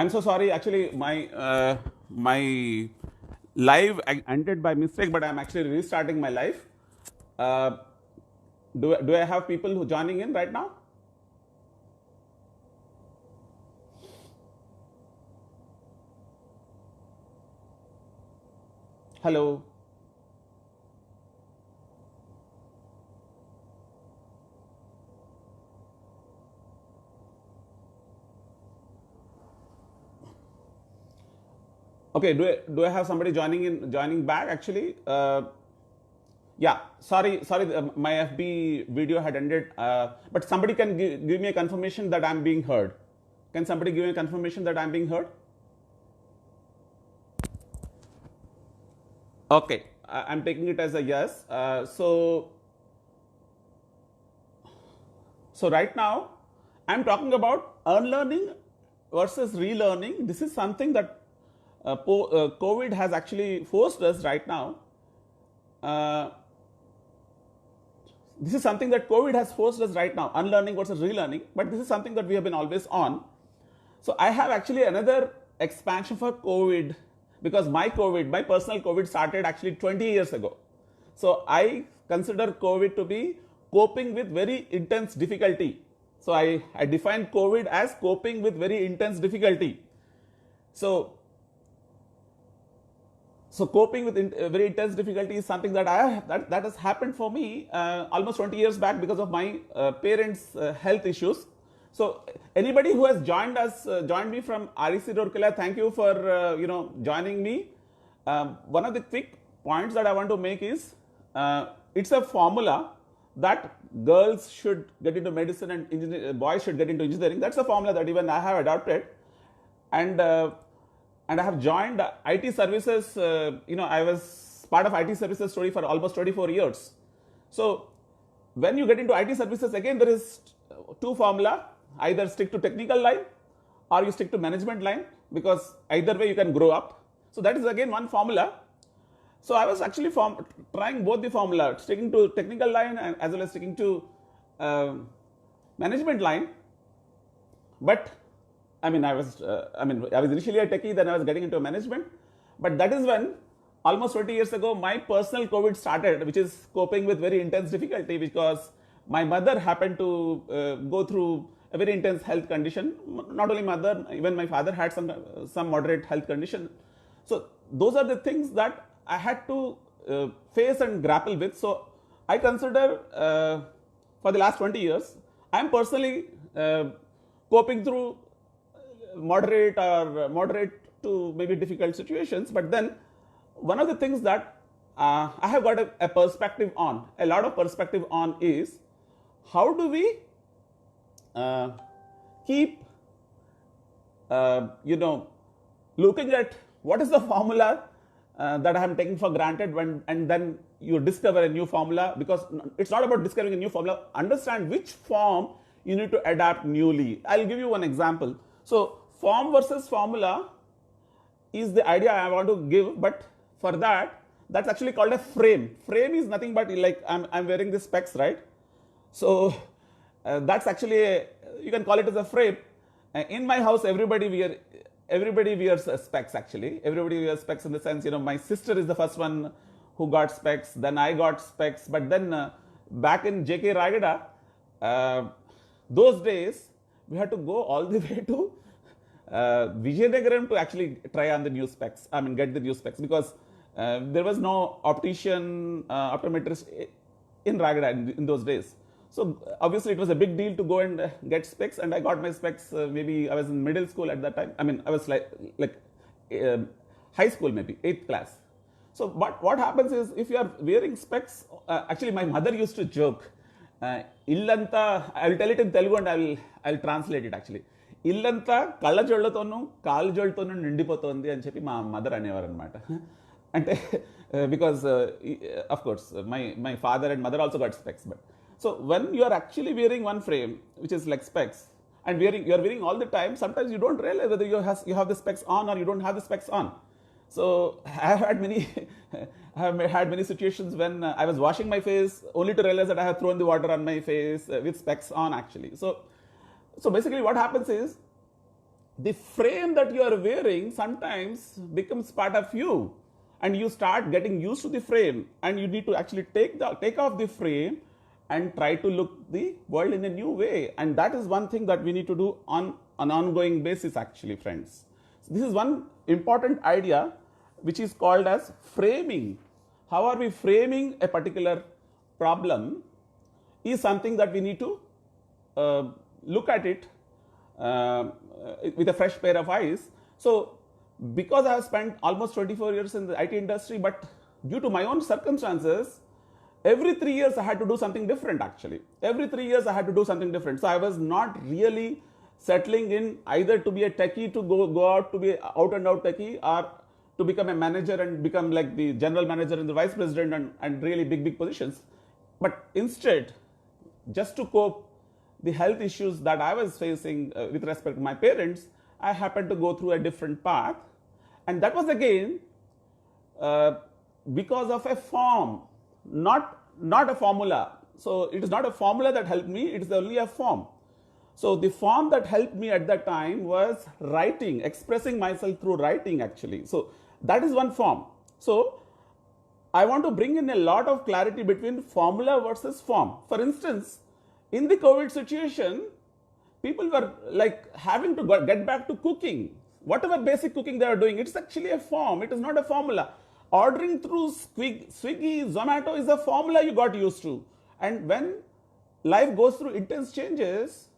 I'm so sorry. Actually, my live ended by mistake, but I'm actually restarting my live. Uh, do I have people who joining in right now? Hello. Okay. Do I have somebody joining back? Actually, yeah. Sorry. My FB video had ended. But somebody can give me a confirmation that I'm being heard. Can somebody give me a confirmation that I'm being heard? Okay. I'm taking it as a yes. So right now, I'm talking about unlearning versus relearning. This is something that COVID has actually forced us right now. Uh, this is something that COVID has forced us right now, unlearning versus relearning. But this is something that we have been always on. So I have actually another expansion for COVID because my personal COVID started actually 20 years ago. So I consider COVID to be coping with very intense difficulty. So I define COVID as coping with very intense difficulty. So coping with very intense difficulty is something that that has happened for me almost 20 years back because of my parents' health issues. So anybody who has joined me from REC Rourkela, thank you for joining me. One of the quick points that I want to make is it's a formula that girls should get into medicine and boys should get into engineering. That's a formula that even I have adopted, and I have joined IT services. I was part of IT services story for almost 24 years. So when you get into IT services, again there is two formula: either stick to technical line or you stick to management line, because either way you can grow up. So that is again one formula. So I was actually trying both the formula, sticking to technical line and as well as sticking to management line. But I was initially a techie, then I was getting into management. But that is when almost 20 years ago my personal COVID started, which is coping with very intense difficulty because my mother happened to go through a very intense health condition. Not only mother, even my father had some moderate health condition. So those are the things that I had to face and grapple with. So I consider for the last 20 years, I am personally coping through moderate to maybe difficult situations. But then one of the things that I have got a perspective on, a lot of perspective on, is how do we keep looking at what is the formula that I am taking for granted and then you discover a new formula, because it's not about discovering a new formula. Understand which form you need to adapt newly. I'll give you one example. So form versus formula is the idea I want to give, but for that's actually called a frame. Frame is nothing but like I'm wearing this specs, right? So that's actually you can call it as a frame. In my house, everybody wears specs. Actually, everybody wears specs in the sense, my sister is the first one who got specs. Then I got specs. But then back in JK Ragada, those days we had to go all the way to Vijayanagaram to actually try on the new specs. Get the new specs, because there was no optometrist in Ragada in those days. So obviously it was a big deal to go and get specs, and I got my specs. Maybe I was in middle school at that time. I was like high school, maybe 8th class. So what happens is, if you are wearing specs, actually my mother used to joke. Illanta, I will tell it in Telugu and I'll translate it actually. Illanta kalla jollatonu kaalu jollatonu nindipotundi ani cheppi ma mother అనేవారు అన్నమాట. అంటే because of course my father and mother also got specs. But so when you are actually wearing one frame which is like specs and you are wearing all the time, sometimes you don't realize whether you have the specs on or you don't have the specs on. So I have had many situations when I was washing my face only to realize that I have thrown the water on my face with specs on actually. So basically what happens is, the frame that you are wearing sometimes becomes part of you, and you start getting used to the frame, and you need to actually take off the frame and try to look the world in a new way. And that is one thing that we need to do on an ongoing basis, actually, friends. So this is one important idea which is called as framing. How are we framing a particular problem is something that we need to look at it with a fresh pair of eyes. So because I have spent almost 24 years in the IT industry, but due to my own circumstances, every 3 years I had to do something different, actually. Every 3 years I had to do something different. So I was not really settling in either to be a techie, to go out to be out and out techie, or to become a manager and become like the general manager and the vice president and really big positions. But instead, just to cope the health issues that I was facing with respect to my parents, I happened to go through a different path. And that was again because of a form, not a formula. So it is not a formula that helped me, it is only a form. So the form that helped me at that time was writing, expressing myself through writing, actually. So that is one form. So I want to bring in a lot of clarity between formula versus form. For instance, in the COVID situation, people were like having to get back to cooking. Whatever basic cooking they are doing, it's actually a form, it is not a formula. Ordering through Swiggy, Zomato is a formula you got used to. And when life goes through intense changes,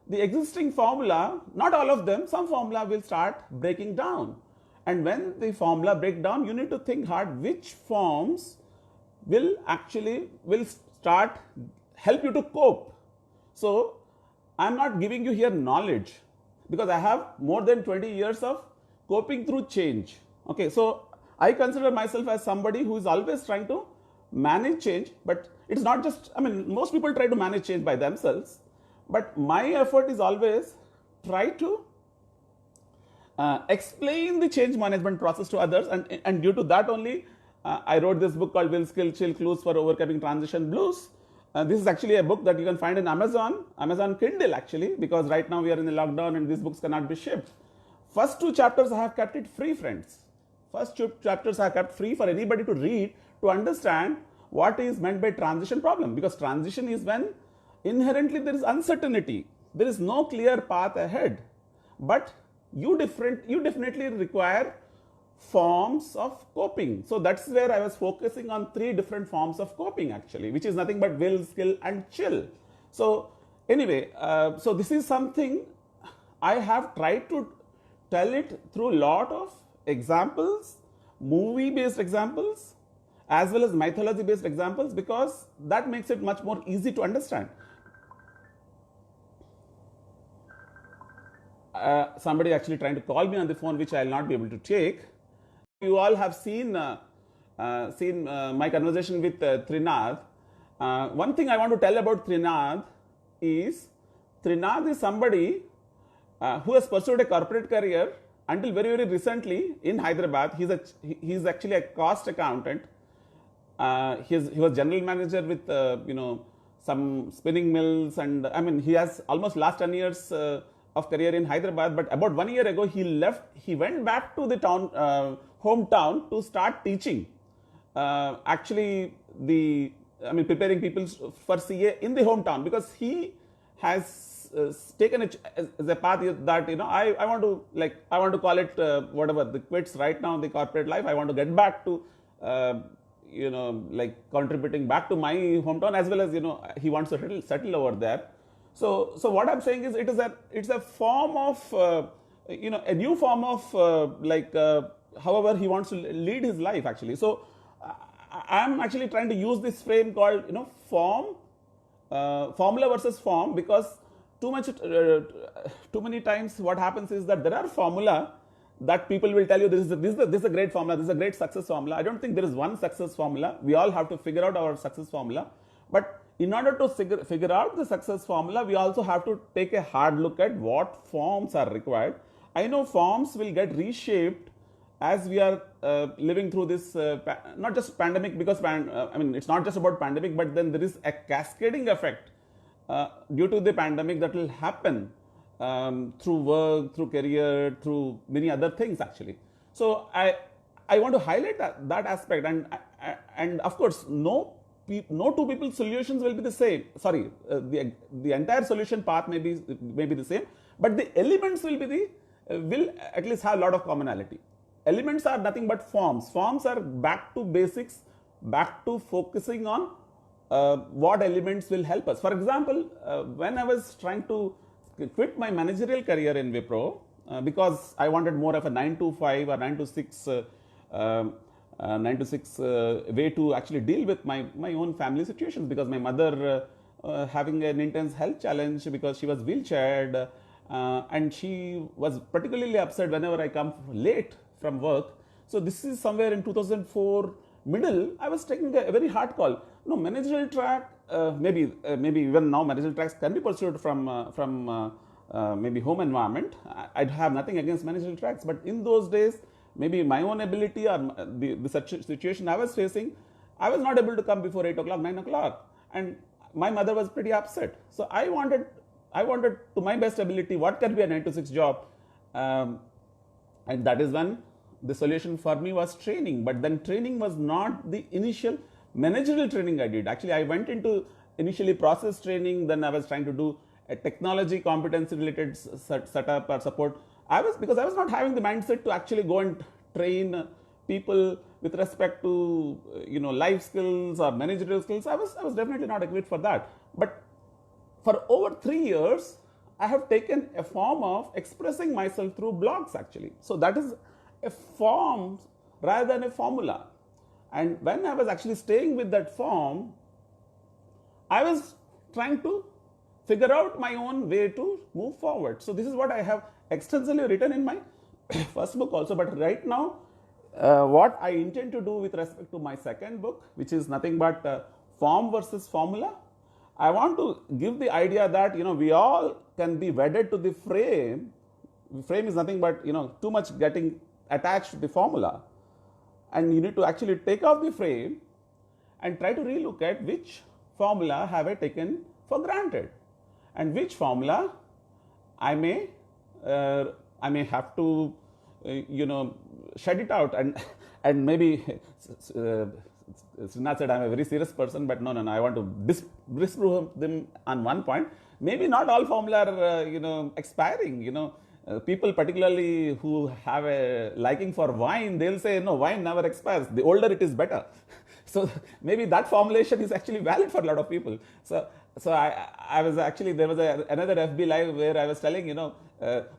the existing formula, not all of them, some formula will start breaking down. And when the formula break down, you need to think hard which forms will start help you to cope. So I'm not giving you here knowledge, because I have more than 20 years of coping through change. Okay, so I consider myself as somebody who is always trying to manage change, but it's not just, most people try to manage change by themselves, but my effort is always try to explain the change management process to others, and due to that only I wrote this book called Will Skill Chill Clues for Overcoming Transition Blues. This is actually a book that you can find in Amazon Kindle, actually, because right now we are in the lockdown and these books cannot be shipped. First 2 chapters I have kept it free, friends. First 2 chapters I have kept free for anybody to read, to understand what is meant by transition problem, because transition is when inherently there is uncertainty, there is no clear path ahead, but you definitely require forms of coping. So that's where I was focusing on 3 different forms of coping, actually, which is nothing but will, skill, and chill. So anyway, so this is something I have tried to tell it through a lot of examples, movie-based examples, as well as mythology-based examples, because that makes it much more easy to understand. Somebody actually trying to call me on the phone, which I will not be able to take. You all have seen my conversation with Trinath. One thing I want to tell about Trinath is somebody who has pursued a corporate career until very recently in Hyderabad. He's actually a cost accountant. He was general manager with some spinning mills, and he has almost last 10 years of career in Hyderabad. But about 1 year ago he went back to the hometown to start teaching. Preparing people for CA in the hometown, because he has taken it as a path that I want to call it whatever the quits right now in the corporate life. I want to get back to contributing back to my hometown, as well as he wants to settle over there. So what I'm saying is it's a form of a new form of however he wants to lead his life, actually. So I'm actually trying to use this frame called formula versus form, because too many times what happens is that there are formula that people will tell you this is a great formula, this is a great success formula. I don't think there is one success formula. We all have to figure out our success formula, but in order to figure out the success formula, we also have to take a hard look at what forms are required. I know forms will get reshaped as we are living through this not just pandemic, because it's not just about pandemic, but then there is a cascading effect due to the pandemic that will happen through work, through career, through many other things actually. So I want to highlight that aspect, and of course no two people's solutions will be the same. Sorry, the entire solution path may be the same, but the elements will at least have a lot of commonality. Elements are nothing but forms. Forms are back to basics, back to focusing on what elements will help us. For example, when I was trying to quit my managerial career in Wipro, because I wanted more of a 9 to 5 or 9 to 6 way to actually deal with my own family situations, because my mother having an intense health challenge because she was wheelchaired, and she was particularly upset whenever I come late from work. So this is somewhere in 2004 middle. I was taking a very hard call. No, managerial track, maybe even now managerial tracks can be pursued from maybe home environment. I'd have nothing against managerial tracks, but in those days, maybe my own ability or the situation I was facing, I was not able to come before 8 o'clock, 9 o'clock, and my mother was pretty upset. So I wanted to my best ability what can be a 9 to 6 job, and that is when the solution for me was training. But then training was not the initial managerial training I did. Actually, I went into initially process training, then I was trying to do a technology competency related setup or support. Because I was not having the mindset to actually go and train people with respect to life skills or managerial skills. I was definitely not equipped for that. But for over 3 years, I have taken a form of expressing myself through blogs actually. So that is a form rather than a formula. And when I was actually staying with that form, I was trying to figure out my own way to move forward. So this is what I have extensively written in my first book also. But right now, what I intend to do with respect to my second book, which is nothing but form versus formula, I want to give the idea that we all can be wedded to the frame. Frame is nothing but too much getting attached to the formula, and you need to actually take off the frame and try to relook at which formula have I taken for granted, and which formula I may have to shed it out, and maybe Srinath said I'm a very serious person, but no, I want to disprove them on one point. Maybe not all formula are expiring. People particularly who have a liking for wine, they'll say no, wine never expires. The older it is, better. So maybe that formulation is actually valid for a lot of people. So I was actually, there was another FB live where I was telling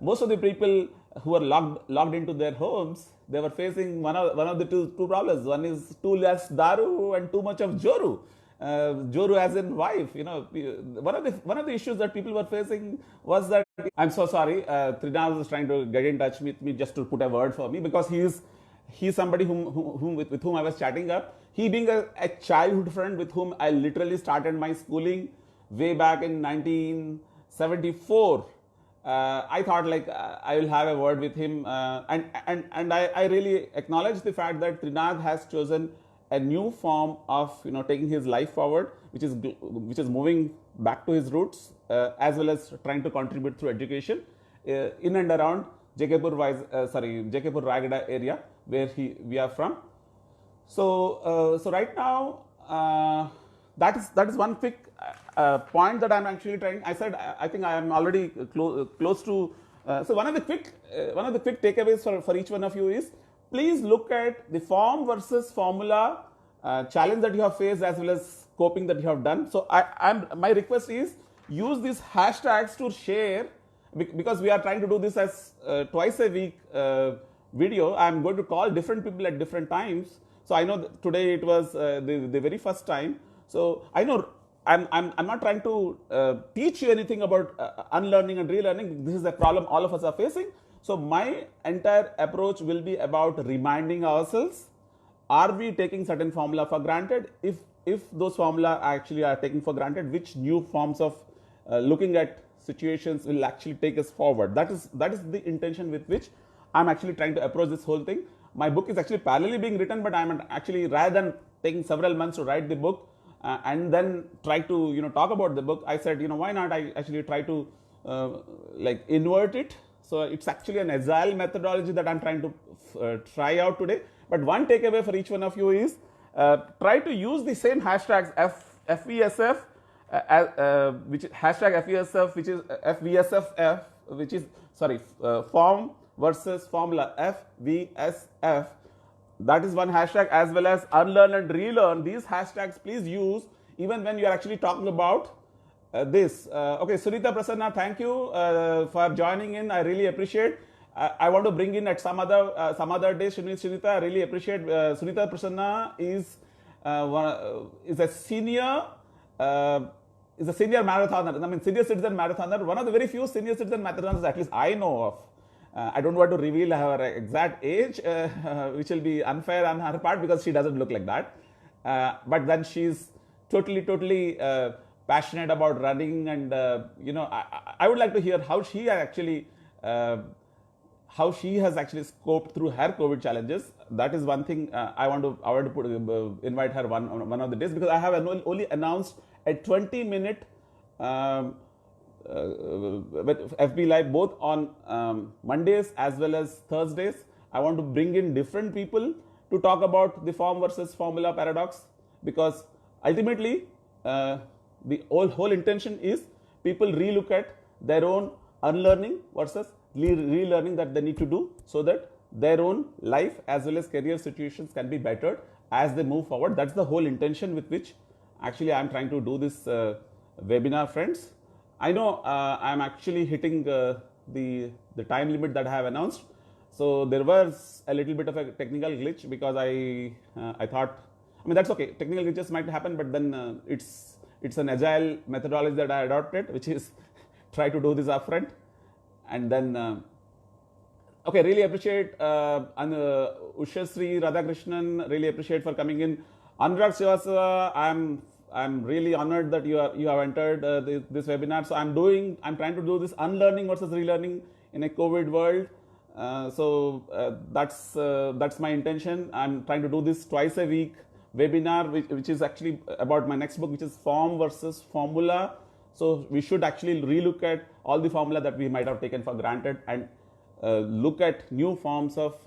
most of the people who are logged into their homes, they were facing one of the two problems. One is too less daru and too much of joru. Joru as in wife. One of the issues that people were facing was that, I'm so sorry, Trinath was trying to get in touch with me just to put a word for me, because he's somebody with whom I was chatting up. He being a childhood friend with whom I literally started my schooling way back in 1974. I thought I will have a word with him, and I really acknowledge the fact that Trinath has chosen a new form of taking his life forward, which is moving back to his roots, as well as trying to contribute through education in and around JKpur Ragada area where we are from. So right now, that is one quick point that I'm actually trying. I said I think I am already close to. So one of the quick takeaways for each one of you is, please look at the form versus formula challenge that you have faced, as well as coping that you have done. So my request is, use these hashtags to share, because we are trying to do this as twice a week video. I'm going to call different people at different times. So I know today it was the very first time. So I know I'm not trying to teach you anything about unlearning and relearning. This is a problem all of us are facing. So my entire approach will be about reminding ourselves, are we taking certain formula for granted? If those formula actually are taken for granted, which new forms of looking at situations will actually take us forward? That is the intention with which I'm actually trying to approach this whole thing. My book is actually parallelly being written, but I'm actually, rather than taking several months to write the book and then try to talk about the book, I said why not I actually try to like invert it. So it's actually an agile methodology that I'm trying to try out today. But one takeaway for each one of you is try to use the same hashtags FVSF, which is hashtag FVSF, which is FVSF, which is form versus formula FVSF. That is one hashtag, as well as unlearn and relearn. These hashtags please use even when you are actually talking about this. Okay, Sunita Prasanna, thank you for joining in. I really appreciate. I want to bring in at some other day Sunita. I really appreciate. Sunita Prasanna is a senior marathoner. I mean, senior citizen marathoner. One of the very few senior citizen marathoners, at least I know of. I don't want to reveal her exact age, which will be unfair on her part because she doesn't look like that. But then she's totally passionate about running, and I would like to hear how she has actually scoped through her COVID challenges. That is one thing I want to invite her one of the days, because I have only announced a 20-minute with FB Live both on Mondays as well as Thursdays. I want to bring in different people to talk about the form versus formula paradox, because ultimately the whole intention is people relook at their own unlearning versus relearning that they need to do, so that their own life as well as career situations can be bettered as they move forward. That's the whole intention with which actually I am trying to do this webinar, friends. I know I'm actually hitting the time limit that I have announced. So there was a little bit of a technical glitch, because I thought, I mean, that's okay. Technical glitches might happen, but then it's an agile methodology that I adopted, which is try to do this upfront, and then okay. Really appreciate Ushasri Radhakrishnan. Really appreciate for coming in. Anurag Srivastava, I'm really honored that you have entered this webinar. So I'm trying to do this unlearning versus relearning in a COVID world. That's my intention. I'm trying to do this twice a week webinar, which is actually about my next book, which is Form versus Formula. So we should actually relook at all the formula that we might have taken for granted, and look at new forms of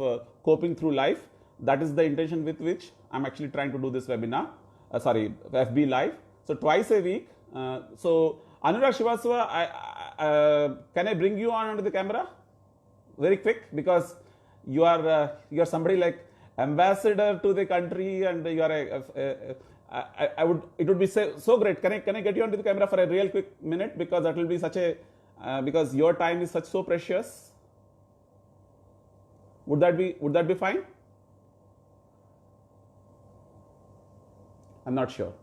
coping through life. That is the intention with which I'm actually trying to do this webinar. FB Live. So twice a week. So Anurag Srivastava, can I bring you on onto the camera very quick, because you are somebody like ambassador to the country, and you are it would be so great. Can I get you onto the camera for a real quick minute, because that will be such a because your time is so precious. Would that be fine? I'm not sure.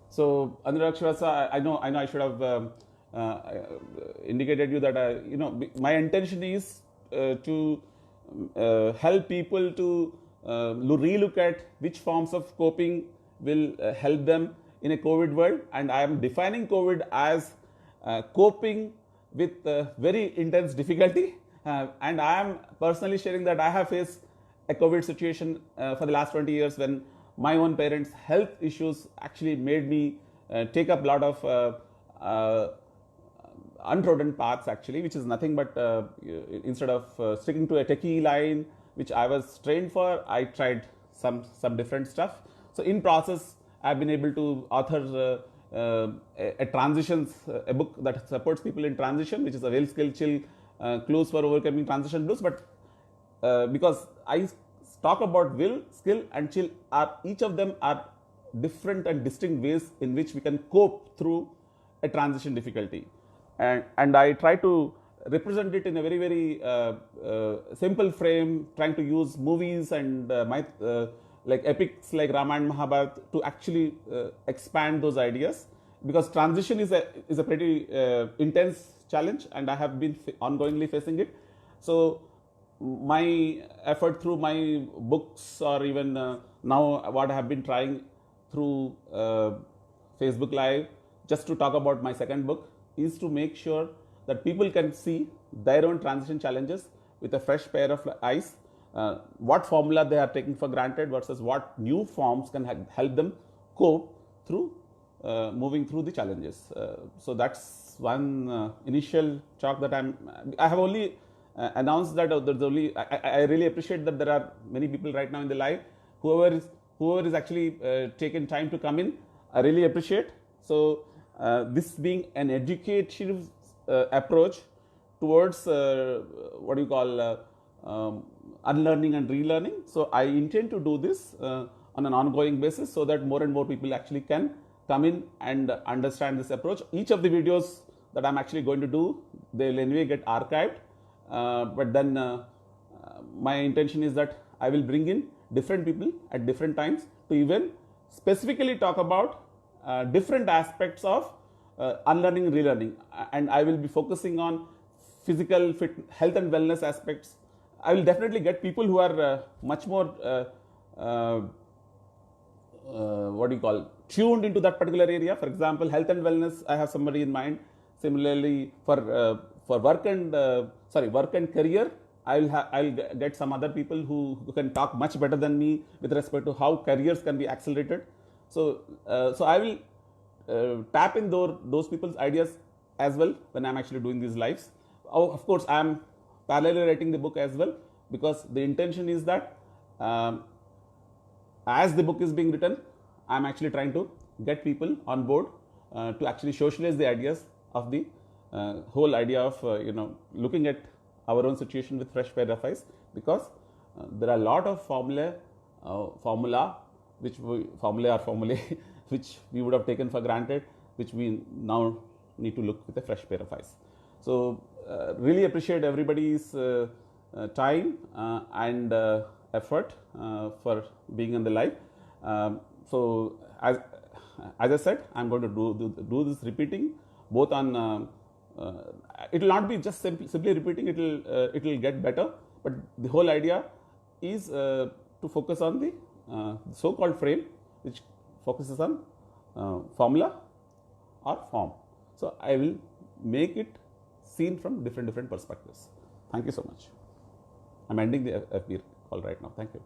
So Anurag Srivastava, I know I should have indicated you that my intention is to help people to relook at which forms of coping will help them in a COVID world, and I am defining COVID as coping with very intense difficulty, and I am personally sharing that I have faced a COVID situation for the last 20 years, when my own parents' health issues actually made me take up a lot of untrodden paths, actually, which is nothing but instead of sticking to a techie line, which I was trained for, I tried some different stuff. So in process, I've been able to author a book that supports people in transition, which is a Will, Skill, Chill, Clues for Overcoming Transition Blues. But because I talk about will, skill, and chill, each of them are different and distinct ways in which we can cope through a transition difficulty, and I try to represent it in a very simple frame, trying to use movies and like epics like Ramayana, Mahabharata to actually expand those ideas, because transition is a pretty intense challenge, and I have been ongoingly facing it. So my effort through my books, or even now what I have been trying through Facebook Live, just to talk about my second book, is to make sure that people can see their own transition challenges with a fresh pair of eyes, what formula they are taking for granted versus what new forms can help them cope through moving through the challenges. So that's one initial talk that I have only announced that there's only, I really appreciate that there are many people right now in the live. Whoever is actually taken time to come in, I really appreciate. So this being an educative approach towards what you call unlearning and relearning. So I intend to do this on an ongoing basis so that more and more people actually can come in and understand this approach. Each of the videos that I'm actually going to do, they will anyway get archived. But then my intention is that I will bring in different people at different times to even specifically talk about different aspects of unlearning and relearning. And I will be focusing on physical health and wellness aspects. I will definitely get people who are much more tuned into that particular area. For example, health and wellness, I have somebody in mind. Similarly, for work and career, I'll get some other people who can talk much better than me with respect to how careers can be accelerated. So I will tap in those people's ideas as well when I'm actually doing these lives. Of course, I'm parallelly writing the book as well, because the intention is that as the book is being written, I'm actually trying to get people on board to actually socialize the ideas of the whole idea of looking at our own situation with fresh pair of eyes, because there are a lot of formulae which we would have taken for granted, which we now need to look with a fresh pair of eyes. So really appreciate everybody's time and effort for being on the live. So as I said, I'm going to do this repeating both on it will not be just simply repeating, it will get better, but the whole idea is to focus on the so-called frame, which focuses on formula or form. So I will make it seen from different perspectives. Thank you so much. I'm ending the FB call right now. Thank you.